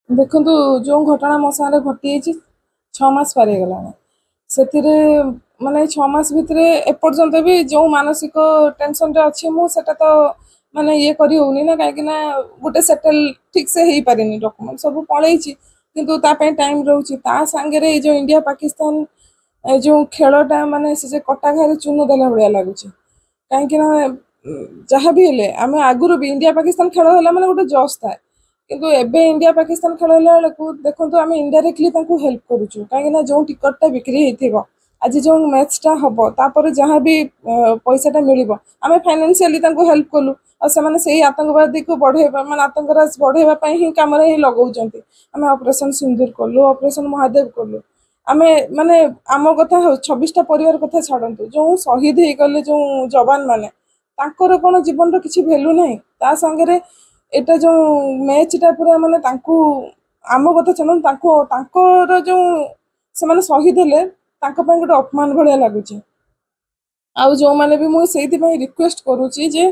देखु जो घटना मो सारे घटी 6 मास पार गला से माने 6 मास भितर एपर्यंत भी जो मानसिक टेंशन रे अच्छी मुझे तो माने ये करी होनी ना कहीं गोटे सेटल ठीक से हो पारे डॉक्यूमेंट सब पलैची किंतु टाइम रोचे सांगे जो इंडिया पाकिस्तान जो खेलटा माने से कटा घारे चून देला भाया लगुच कहीं जहाँ भी हेले आम आगुरी भी इंडिया पाकिस्तान खेल है माने गोटे जस था किंतु एबे इंडिया पाकिस्तान खेल बेलू देखो आम इनडायरेक्टली हेल्प करुचु कहीं जो टिकटा बिक्री होती आज जो मैचटा हम तापर जहाँ भी पैसाटा मिल आम फाइनेंशियली हेल्प कलु से आतंकवादी को बढ़ेबा माने आतंकराज बढ़ेबा ही कम लगाऊँ आम ऑपरेशन सिंदूर कलु ऑपरेशन महादेव कलु आम माने आम कथा 26टा परिवार कथा छाड़ू जो शहीद हो गले जो जवान माने तांकर कौन जीवन किसी भैल्यू ना ता सांगे एटा जो मैचटा पूरा माने आम कथा छाड़ जो से शहीद हेले गोटे अपमान भाया लगुच आउ जो मैंने भी मुझे रिक्वेस्ट करुच्ची जे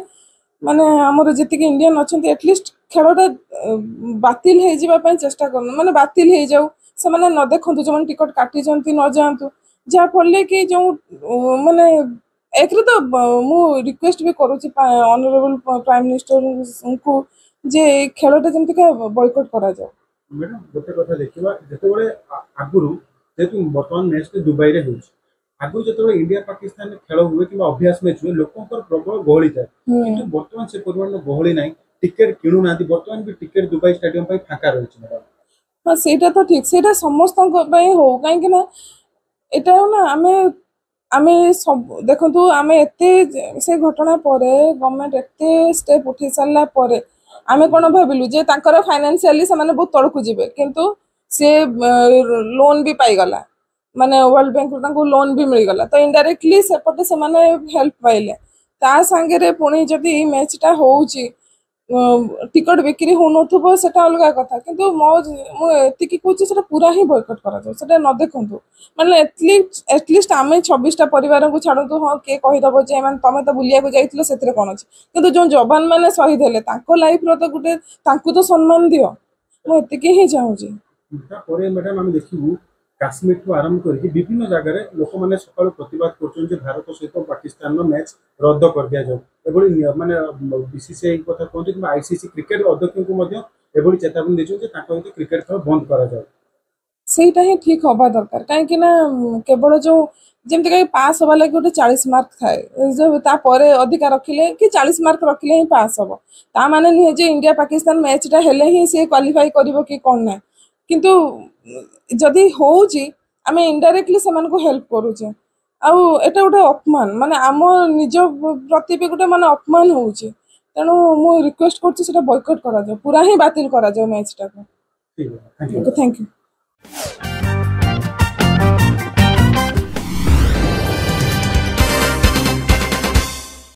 माने आमर जी इंडियन अच्छा एटलिस्ट खेलटा बातिल हो चेष्टा कर माने बातिल हो जाऊ से मैंने न देखु जो मैंने टिकट काटी न जातु जहाँफल कि जो माने एक तो मु रिक्वेस्ट भी करुच्ची ऑनरेबल प्राइम मिनिस्टर को जे खेलटा जमती बॉयकॉट करा जाओ। मैडम गोटे कथा देखा जिते आगुरी जेहतु बर्तमान मैच दुबई रे होउछ आगु जो इंडिया पाकिस्तान खेल हुए कि अभ्यास मैच हुए लोकंर प्रबल गहली थाए किंतु बर्तमान से परिमाण गहली ना टिकेट किणु ना बर्तमान भी टिकेट दुबई स्टेडियम फाँका रही मैडम। हाँ सेटा तो ठीक से समस्त हो कहीं यहाँ ना आम आम सब देखु आम एत से घटना पर गवर्नमेंट एत स्टेप उठे सारापर आम कौन भाविलु जे फाइनेंशियली से बहुत तलू जी किंतु सी लोन भी पाईगला माने वर्ल्ड बैंक लोन भी मिलगला तो इनडायरेक्टली सेपटे से हेल्प पाइले ता सांगे पुणी जदि मैचटा होउची टिकट बिक्री हो अलग कथा किंतु मुझे कहूँ पूरा ही बॉयकॉट करा न देखु माने एटलिस्ट आम 26टा परिवार को छाड़ू हाँ किए कहीदब जे तुम तो बुलिया जाइल से कौन अच्छे किंतु जो जवान मैंने शहीद हेले लाइफ तो गोटे तो सम्मान दियो मुझे ही चाहूँगी। मैडम आम देखू काश्मीर को आरंभ कर विभिन्न जगह लोक मैंने सकाल प्रतिवाद कर भारत सहित पाकिस्तान मैच रद्द कर दि जाए माने बीसीसीआई कथा कहते कि आईसीसी क्रिकेट अध्यक्ष को चेतावनी देते क्रिकेट खेल बंद कर सेटा ही ठीक हवा दरकार कहीं केवल जो जमती कहीं पास हवा लगे गोटे 40 मार्क थाए जो तापर अधिका रखिले कि 40 मार्क रखिले ही पास हम ता माने नुहे जे इंडिया पाकिस्तान मैचटा हेले ही सी क्वालिफाई करिवो कि कौन ना किंतु जदि होउची आम इनडायरेक्टली से हेल्प करुचे आउ एटा गोटे अपमान माने आम निज प्रति भी गोटे माने अपमान होउची तेणु मु रिक्वेस्ट कर बॉयकॉट करा जाओ पूरा ही बातिल करा जाओ मैचटा को। Thank you.